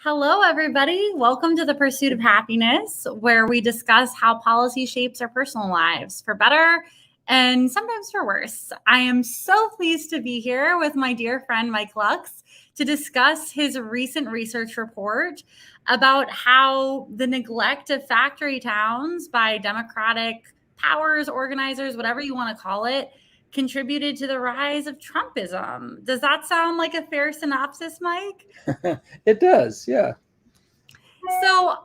Hello, everybody. Welcome to the Pursuit of Happiness, where we discuss how policy shapes our personal lives for better and sometimes for worse. I am so pleased to be here with my dear friend Mike Lux to discuss his recent research report about how the neglect of factory towns by democratic powers, organizers, whatever you want to call it, contributed to the rise of Trumpism. Does that sound like a fair synopsis, Mike? It does, yeah. So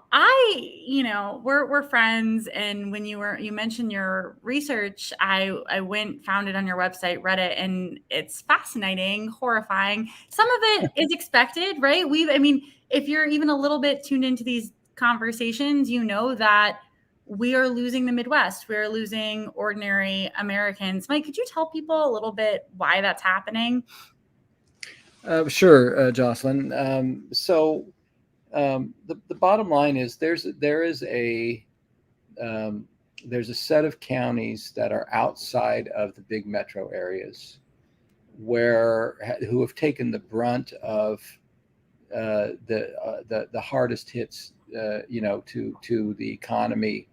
we're friends, and when you mentioned your research, I went, found it on your website, read it, and it's fascinating, horrifying. Some of it is expected, right? If you're even a little bit tuned into these conversations, you know that we are losing the Midwest. We're losing ordinary Americans. Mike, could you tell people a little bit why that's happening? Sure, Jocelyn. The bottom line is there's a set of counties that are outside of the big metro areas who have taken the brunt of the hardest hits, to the economy,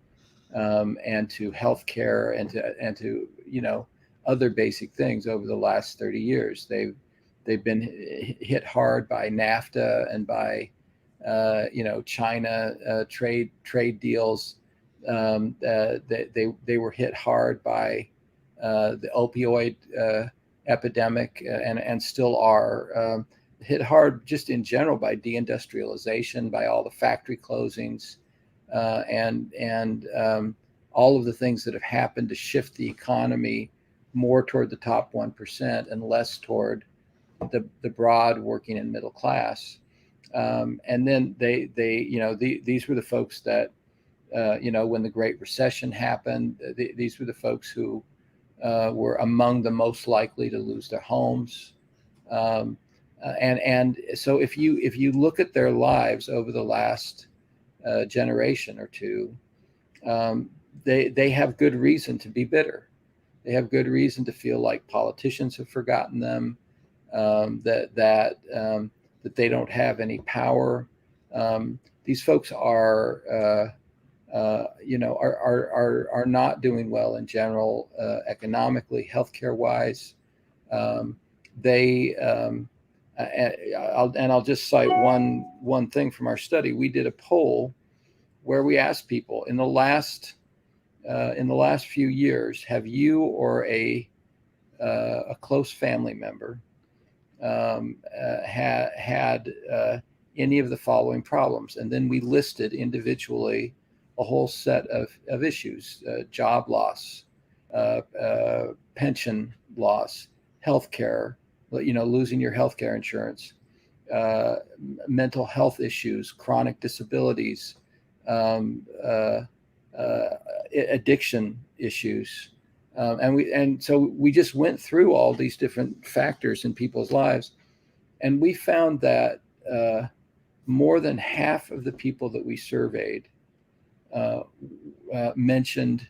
and to healthcare, and to other basic things over the last 30 years. They've been hit hard by NAFTA and by China trade deals. They were hit hard by the opioid epidemic, and still are hit hard just in general by deindustrialization, by all the factory closings, and all of the things that have happened to shift the economy more toward the top 1% and less toward the broad working and middle class. And then these were the folks that, when the Great Recession happened, these were the folks who were among the most likely to lose their homes. And so if you look at their lives over the last generation or two, they have good reason to be bitter. They have good reason to feel like politicians have forgotten them, that they don't have any power. These folks are not doing well in general, economically, healthcare wise. I'll just cite one thing from our study. We did a poll where we asked people in the last few years, have you or a close family member had any of the following problems? And then we listed individually a whole set of issues: job loss, pension loss, healthcare, losing your healthcare insurance, mental health issues, chronic disabilities, addiction issues. So we just went through all these different factors in people's lives, and we found that more than half of the people that we surveyed mentioned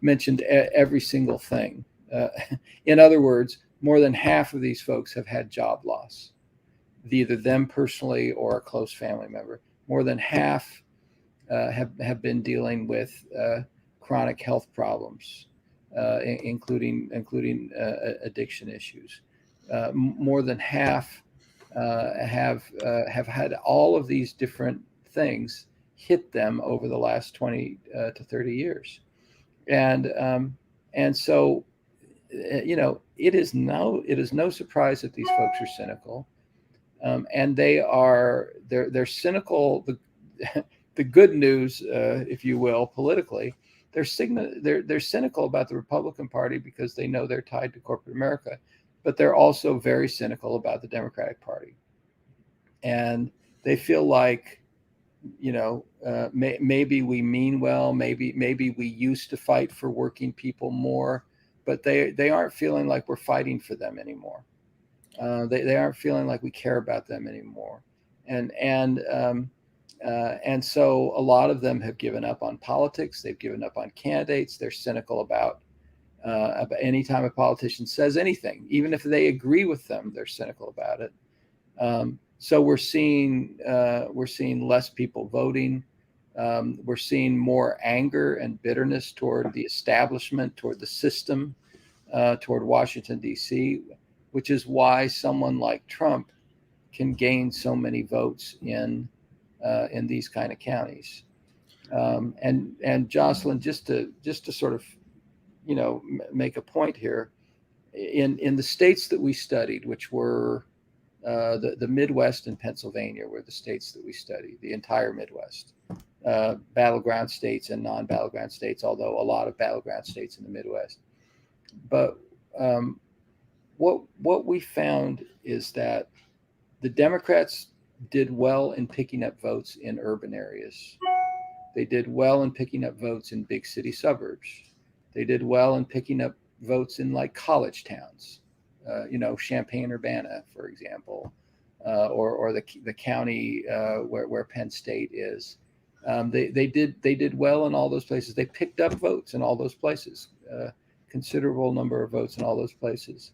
mentioned every single thing. In other words, more than half of these folks have had job loss, either them personally or a close family member. More than half have been dealing with chronic health problems, including addiction issues. More than half have had all of these different things hit them over the last 20 to 30 years, and so it is no surprise that these folks are cynical, and they're cynical. The good news, if you will, politically, they're cynical about the Republican Party because they know they're tied to corporate America, but they're also very cynical about the Democratic Party, and they feel like, maybe we mean well, maybe we used to fight for working people more, but they aren't feeling like we're fighting for them anymore. They aren't feeling like we care about them anymore, and so a lot of them have given up on politics. They've given up on candidates. They're cynical about any time a politician says anything, even if they agree with them, they're cynical about it. So we're seeing less people voting. We're seeing more anger and bitterness toward the establishment, toward the system, toward Washington, D.C., which is why someone like Trump can gain so many votes in these kind of counties. And Jocelyn, just to sort of make a point here, in the states that we studied, which were the Midwest and Pennsylvania were the states that we studied, the entire Midwest, battleground states and non-battleground states, although a lot of battleground states in the Midwest. But what we found is that the Democrats did well in picking up votes in urban areas. They did well in picking up votes in big city suburbs. They did well in picking up votes in like college towns, Champaign-Urbana, for example, or the county where Penn State is. They did well in all those places. They picked up votes in all those places, considerable number of votes in all those places.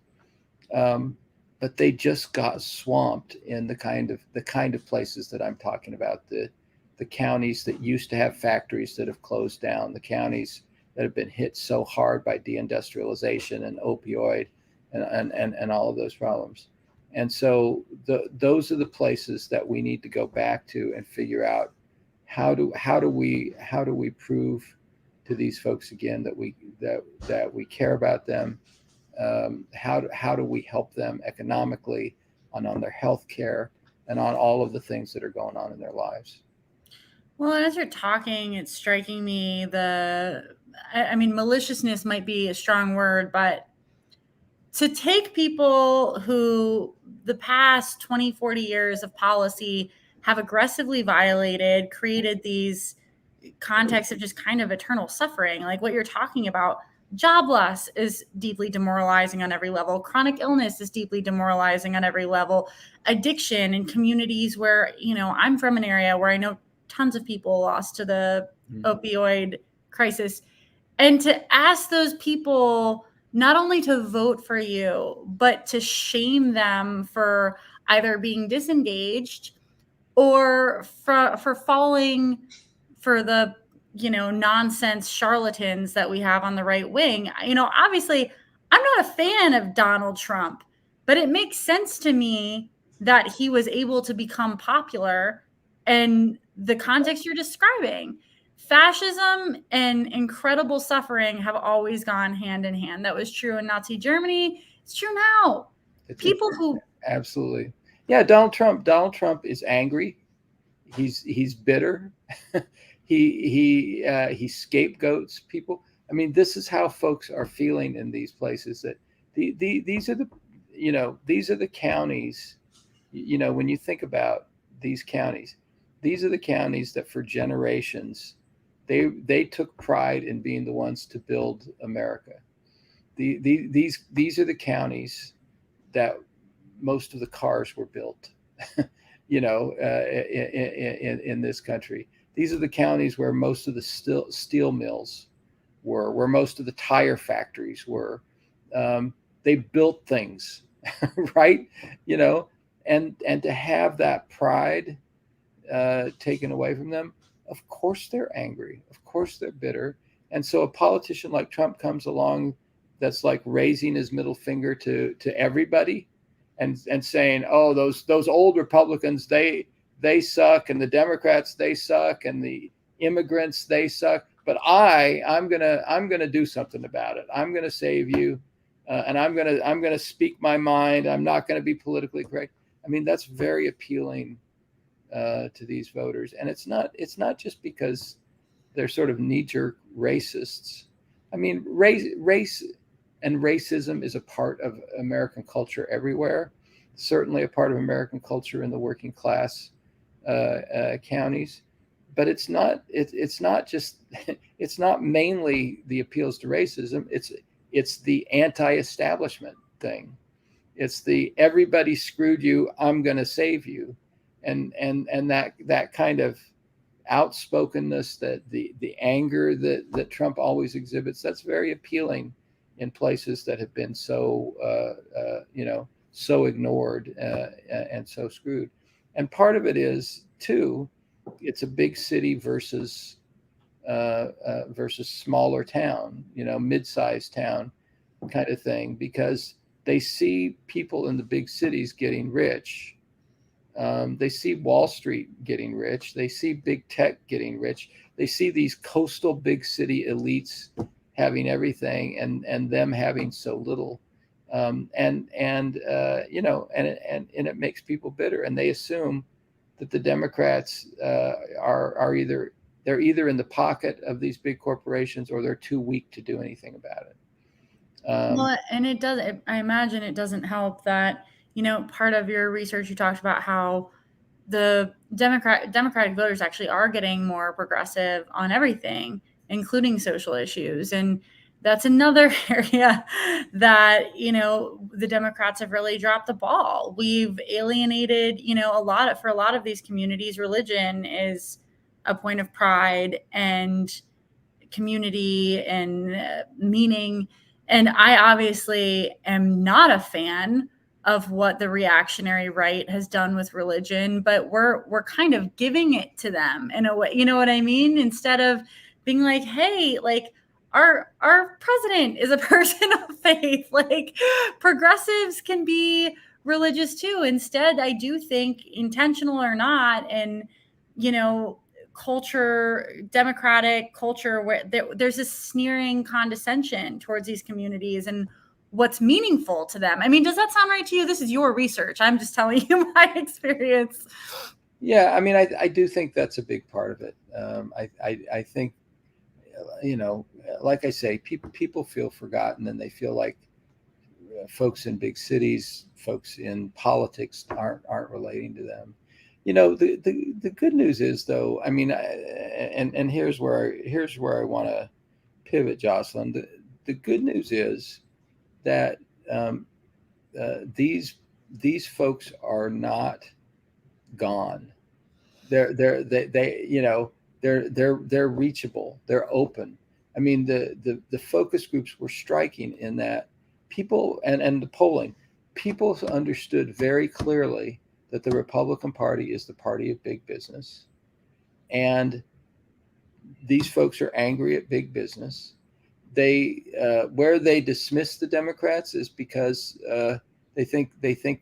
But they just got swamped in the kind of places that I'm talking about, the counties that used to have factories that have closed down, the counties that have been hit so hard by deindustrialization and opioid and all of those problems. And so those are the places that we need to go back to and figure out how do we prove to these folks again that we care about them. How do we help them economically on their health care and on all of the things that are going on in their lives? Well, as you're talking, it's striking me maliciousness might be a strong word, but to take people who the past 20, 40 years of policy have aggressively violated, created these contexts of just kind of eternal suffering, like what you're talking about. Job loss is deeply demoralizing on every level. Chronic illness is deeply demoralizing on every level. Addiction in communities where, I'm from an area where I know tons of people lost to the opioid crisis. And to ask those people not only to vote for you, but to shame them for either being disengaged or for falling for the nonsense charlatans that we have on the right wing. Obviously, I'm not a fan of Donald Trump, but it makes sense to me that he was able to become popular in the context you're describing. Fascism and incredible suffering have always gone hand in hand. That was true in Nazi Germany. It's true now. Absolutely. Yeah, Donald Trump is angry. He's bitter. He scapegoats people. I mean, this is how folks are feeling in these places. That these are the counties. When you think about these counties, these are the counties that for generations they took pride in being the ones to build America. These are the counties that most of the cars were built. In this country. These are the counties where most of the steel mills were, where most of the tire factories were. They built things, right? And to have that pride taken away from them, of course they're angry. Of course they're bitter. And so a politician like Trump comes along that's like raising his middle finger to everybody and saying, oh, those old Republicans, they suck, and the Democrats, they suck, and the immigrants, they suck. But I'm gonna do something about it. I'm gonna save you, and I'm gonna speak my mind. I'm not gonna be politically correct. I mean, that's very appealing to these voters, and it's not just because they're sort of knee-jerk racists. I mean, race and racism is a part of American culture everywhere. Certainly a part of American culture in the working class counties, but it's not mainly the appeals to racism. It's the anti-establishment thing. It's the everybody screwed you, I'm going to save you, and that kind of outspokenness, that the anger that Trump always exhibits, that's very appealing in places that have been so so ignored and so screwed. And part of it is too, it's a big city versus smaller town, mid-sized town kind of thing, because they see people in the big cities getting rich. They see Wall Street getting rich. They see big tech getting rich. They see these coastal big city elites having everything, and them having so little. And it makes people bitter, and they assume that the Democrats are either they're either in the pocket of these big corporations, or they're too weak to do anything about it. Well, and it does, I imagine it doesn't help that, part of your research, you talked about how the Democratic voters actually are getting more progressive on everything, including social issues. And that's another area that, the Democrats have really dropped the ball. We've alienated, for a lot of these communities, religion is a point of pride and community and meaning. And I obviously am not a fan of what the reactionary right has done with religion, but we're kind of giving it to them in a way, you know what I mean? Instead of being like, hey, like our president is a person of faith. Like progressives can be religious too. Instead, I do think, intentional or not, and culture, democratic culture, where there's this sneering condescension towards these communities and what's meaningful to them. I mean, does that sound right to you? This is your research. I'm just telling you my experience. Yeah, I mean, I do think that's a big part of it. I think, like I say, people feel forgotten, and they feel like folks in big cities, folks in politics aren't relating to them. The good news is, though, I mean, and here's where I want to pivot, Jocelyn. The good news is that these folks are not gone. They're reachable. They're open. I mean, the focus groups were striking in that people, and the polling, people understood very clearly that the Republican Party is the party of big business, and these folks are angry at big business. They where they dismiss the Democrats is because they think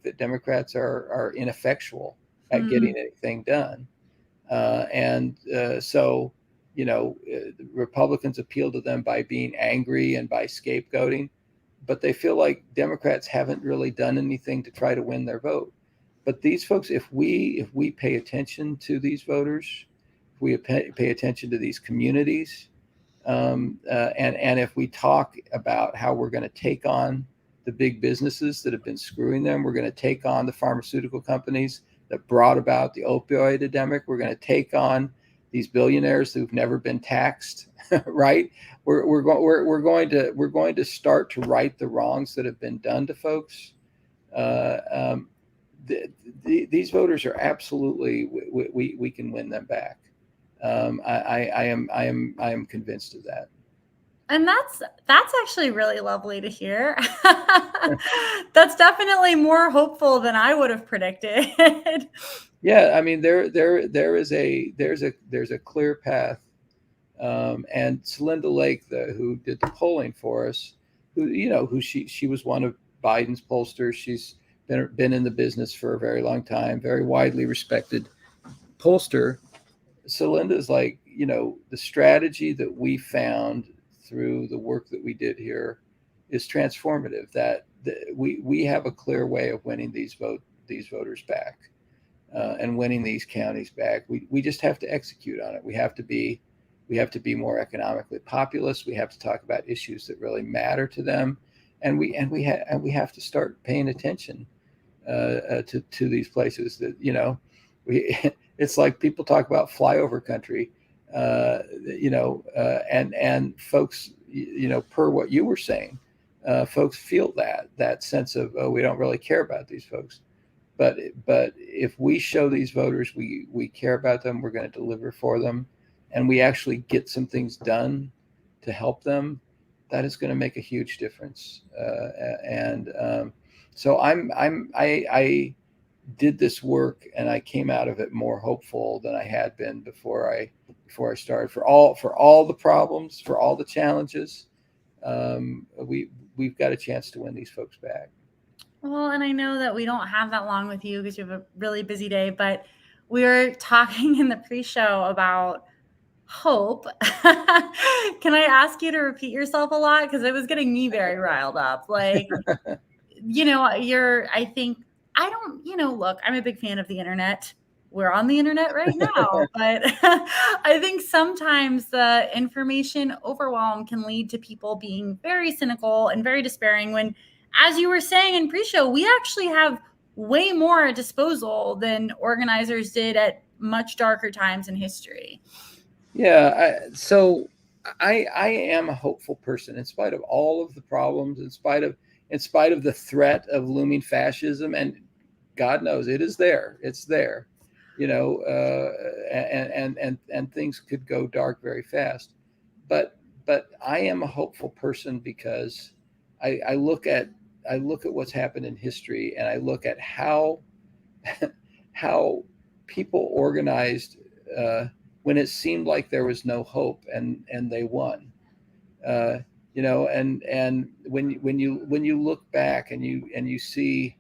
that Democrats are ineffectual at getting anything done, so Republicans appeal to them by being angry and by scapegoating, but they feel like Democrats haven't really done anything to try to win their vote. But these folks, if we pay attention to these voters, if we pay attention to these communities, and if we talk about how we're going to take on the big businesses that have been screwing them, we're going to take on the pharmaceutical companies that brought about the opioid epidemic. We're going to take on these billionaires who've never been taxed, right? We're going to start to right the wrongs that have been done to folks. These voters are absolutely, we can win them back. I am convinced of that. And that's actually really lovely to hear. That's definitely more hopeful than I would have predicted. Yeah, I mean, there's a clear path. And Celinda Lake, who did the polling for us, she was one of Biden's pollsters. She's been in the business for a very long time, very widely respected pollster. Celinda is like, the strategy that we found through the work that we did here is transformative. That we have a clear way of winning these voters back, and winning these counties back. We just have to execute on it. We have to be more economically populous. We have to talk about issues that really matter to them, and we have to start paying attention to these places that it's like people talk about flyover country, and folks, per what you were saying, folks feel that sense of, oh, we don't really care about these folks. But if we show these voters we care about them, we're going to deliver for them, and we actually get some things done to help them, that is going to make a huge difference. So I did this work, and I came out of it more hopeful than I had been before I started. For all the problems, for all the challenges, we've got a chance to win these folks back. Well, and I know that we don't have that long with you because you have a really busy day, but we were talking in the pre-show about hope. Can I ask you to repeat yourself a lot? Because it was getting me very riled up. Like, I think, I don't, look, I'm a big fan of the internet. We're on the internet right now, but I think sometimes the information overwhelm can lead to people being very cynical and very despairing when, as you were saying in pre-show, we actually have way more at disposal than organizers did at much darker times in history. Yeah, I am a hopeful person in spite of all of the problems, in spite of the threat of looming fascism, and God knows it is there. It's there, and things could go dark very fast. But I am a hopeful person because I look at what's happened in history, and I look at how how people organized when it seemed like there was no hope, and they won. And when you look back, and you see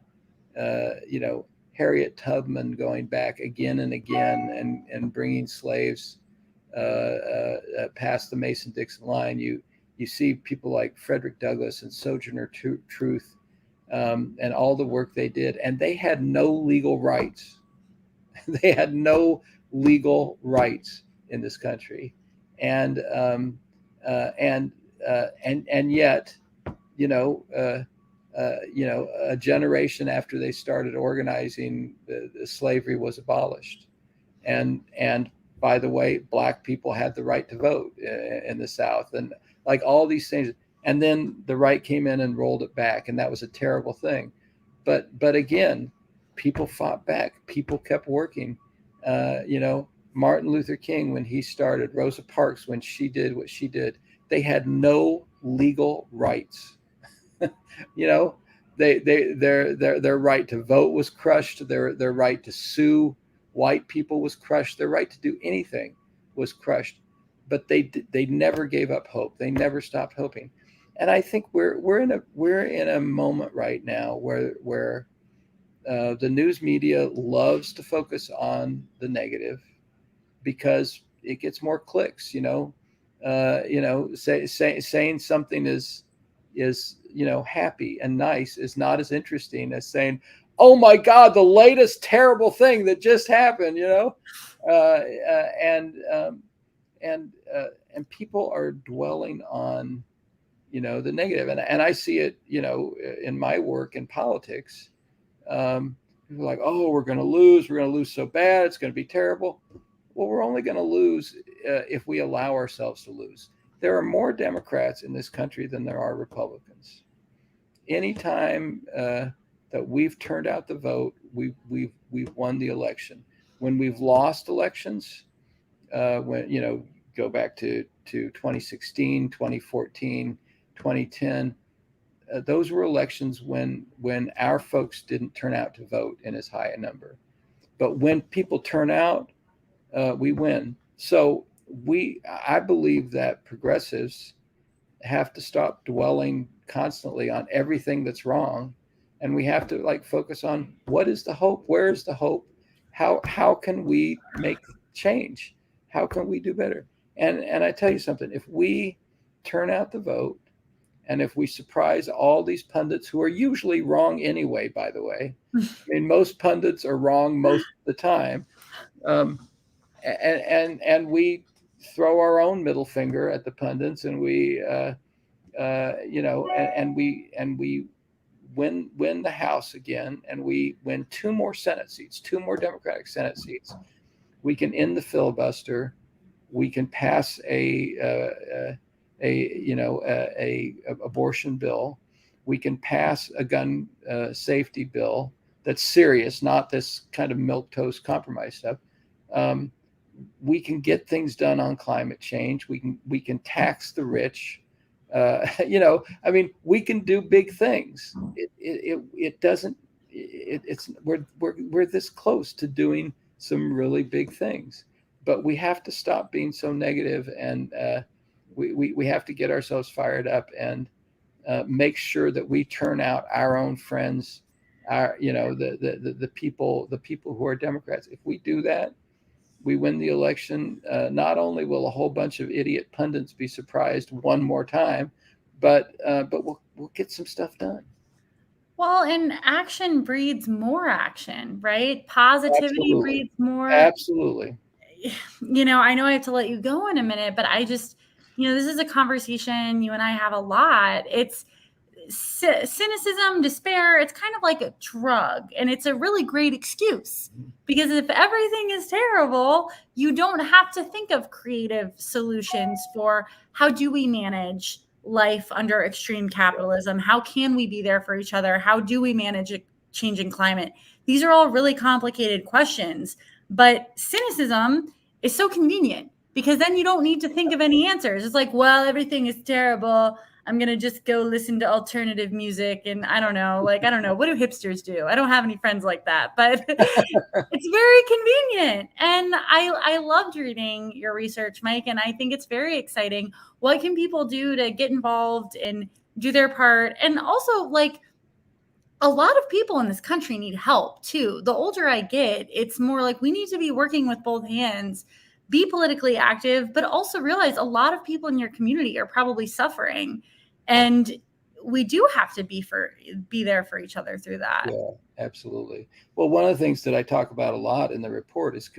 Harriet Tubman going back again and again, and bringing slaves past the Mason-Dixon line. You see people like Frederick Douglass and Sojourner Truth, and all the work they did, and they had no legal rights. They had no legal rights in this country, and yet, a generation after they started organizing, the slavery was abolished, and by the way, black people had the right to vote in the South, and like all these things. And then the right came in and rolled it back, and that was a terrible thing. But again, people fought back. People kept working. Martin Luther King, when he started, Rosa Parks, when she did what she did, they had no legal rights. you know, their right to vote was crushed. Their right to sue white people was crushed. Their right to do anything was crushed. But they never gave up hope. They never stopped hoping. And I think we're in a moment right now where the news media loves to focus on the negative because it gets more clicks. Saying something is happy and nice is not as interesting as saying, "Oh my God, the latest terrible thing that just happened." And people are dwelling on the negative, and I see it in my work in politics. People are like, "Oh, we're going to lose so bad, it's going to be terrible." Well, we're only going to lose if we allow ourselves to lose. There are more Democrats in this country than there are Republicans. Anytime that we've turned out the vote, we've won the election. When we've lost elections, when go back to 2016, 2014, 2010, those were elections when our folks didn't turn out to vote in as high a number. But when people turn out, we win. So I believe that progressives have to stop dwelling constantly on everything that's wrong, and we have to focus on what is the hope, where is the hope, how can we make change, how can we do better. And I tell you something, if we turn out the vote, and if we surprise all these pundits who are usually wrong anyway, by the way, I mean, most pundits are wrong most of the time, and we throw our own middle finger at the pundits, and we and we win the House again, and we win two more Democratic Senate seats. We can end the filibuster. We can pass a abortion bill. We can pass a gun safety bill that's serious, not this kind of milquetoast compromise stuff. We can get things done on climate change. We can tax the rich. I mean, we can do big things. It doesn't. It's we're this close to doing some really big things, but we have to stop being so negative, and we have to get ourselves fired up and make sure that we turn out our own friends, our the people who are Democrats. If we do that, we win the election. Not only will a whole bunch of idiot pundits be surprised one more time, but we'll get some stuff done. Well, and action breeds more action, right? Positivity Absolutely, breeds more. absolutely. I know I have to let you go in a minute, but I just, this is a conversation you and I have a lot. It's cynicism, despair. It's kind of like a drug, and it's a really great excuse, because if everything is terrible, you don't have to think of creative solutions for how do we manage life under extreme capitalism? How can we be there for each other? How do we manage a changing climate? These are all really complicated questions, but cynicism is so convenient because then you don't need to think of any answers. It's like, well, everything is terrible. I'm going to just go listen to alternative music. And I don't know, what do hipsters do? I don't have any friends like that, but it's very convenient. And I loved reading your research, Mike. And I think it's very exciting. What can people do to get involved and do their part? And also, like, a lot of people in this country need help too. The older I get, it's more like we need to be working with both hands, be politically active, but also realize a lot of people in your community are probably suffering. And we do have to be there for each other through that. Yeah, absolutely. Well, one of the things that I talk about a lot in the report is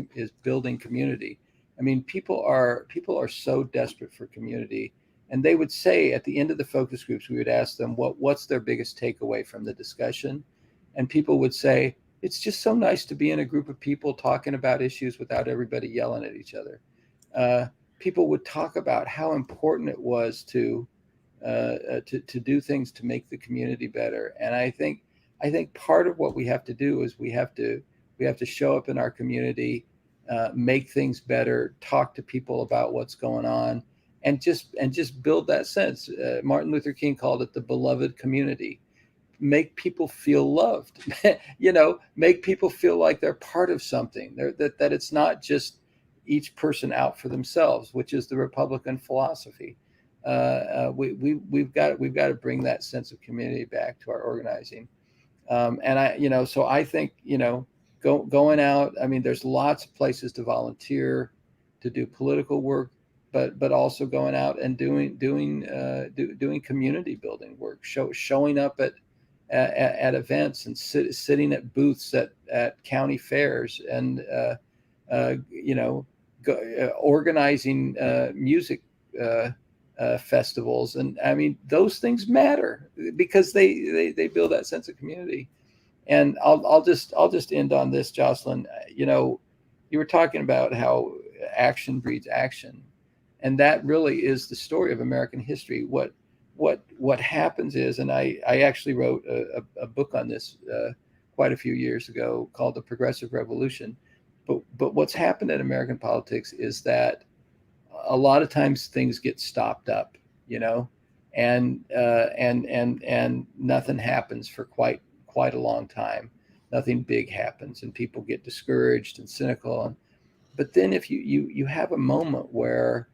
building community. I mean, people are so desperate for community, and they would say at the end of the focus groups, we would ask them what's their biggest takeaway from the discussion, and people would say it's just so nice to be in a group of people talking about issues without everybody yelling at each other. People would talk about how important it was to do things to make the community better. And I think part of what we have to do is we have to show up in our community, make things better, talk to people about what's going on, and just build that sense. Martin Luther King called it the beloved community. Make people feel loved, make people feel like they're part of something. That it's not just each person out for themselves, which is the Republican philosophy. We've got to bring that sense of community back to our organizing. So I think, going out, I mean, there's lots of places to volunteer, to do political work, but also going out and doing community building work, showing up at events and sitting at booths at county fairs, and organizing music festivals. And I mean, those things matter because they build that sense of community. And I'll just end on this, Jocelyn. You were talking about how action breeds action, and that really is the story of American history. What happens is, and I actually wrote a book on this quite a few years ago called The Progressive Revolution. But what's happened in American politics is that a lot of times things get stopped up, and nothing happens for quite a long time. Nothing big happens, and people get discouraged and cynical. But then if you have a moment where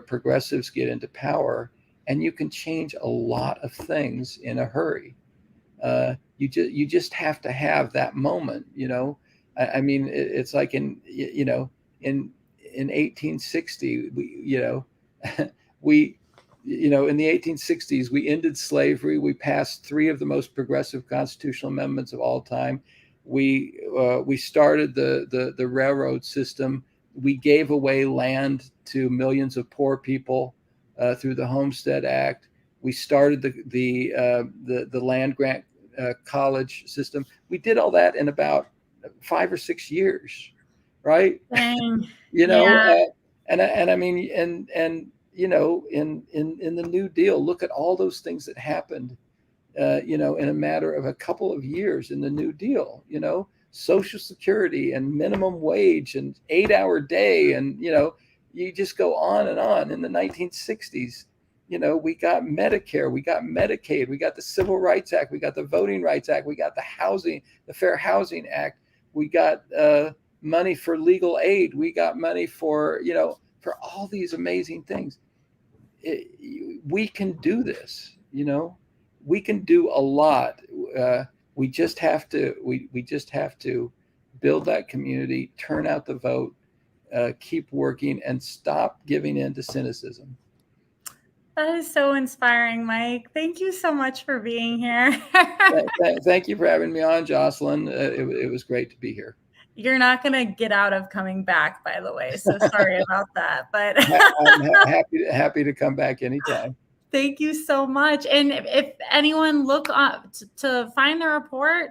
progressives get into power, and you can change a lot of things in a hurry. You just have to have that moment, I mean, it's like in 1860, we in the 1860s, we ended slavery. We passed 3 of the most progressive constitutional amendments of all time. We started the railroad system. We gave away land to millions of poor people through the Homestead Act. We started the land grant college system. We did all that in about 5 or 6 years, right? Dang. And I mean, and in the New Deal, look at all those things that happened, in a matter of a couple of years in the New Deal. Social Security and minimum wage and 8-hour day, and you just go on and on. In the 1960s, We got Medicare, we got Medicaid, we got the Civil Rights Act, we got the Voting Rights Act, we got the Fair Housing Act, we got money for legal aid, we got money for all these amazing things. We can do this. We can do a lot. We just have to. We just have to build that community, turn out the vote, keep working, and stop giving in to cynicism. That is so inspiring, Mike. Thank you so much for being here. Thank you for having me on, Jocelyn. It was great to be here. You're not going to get out of coming back, by the way. So sorry about that. But I'm happy to come back anytime. Thank you so much. And if anyone look up to find the report,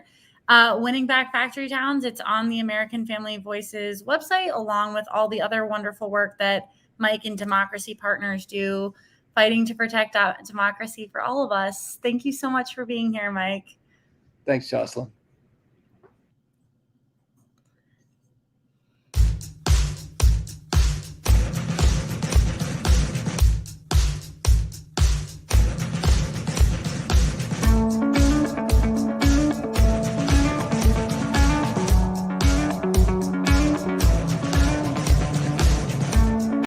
Winning Back Factory Towns, it's on the American Family Voices website, along with all the other wonderful work that Mike and Democracy Partners do, fighting to protect democracy for all of us. Thank you so much for being here, Mike. Thanks, Jocelyn.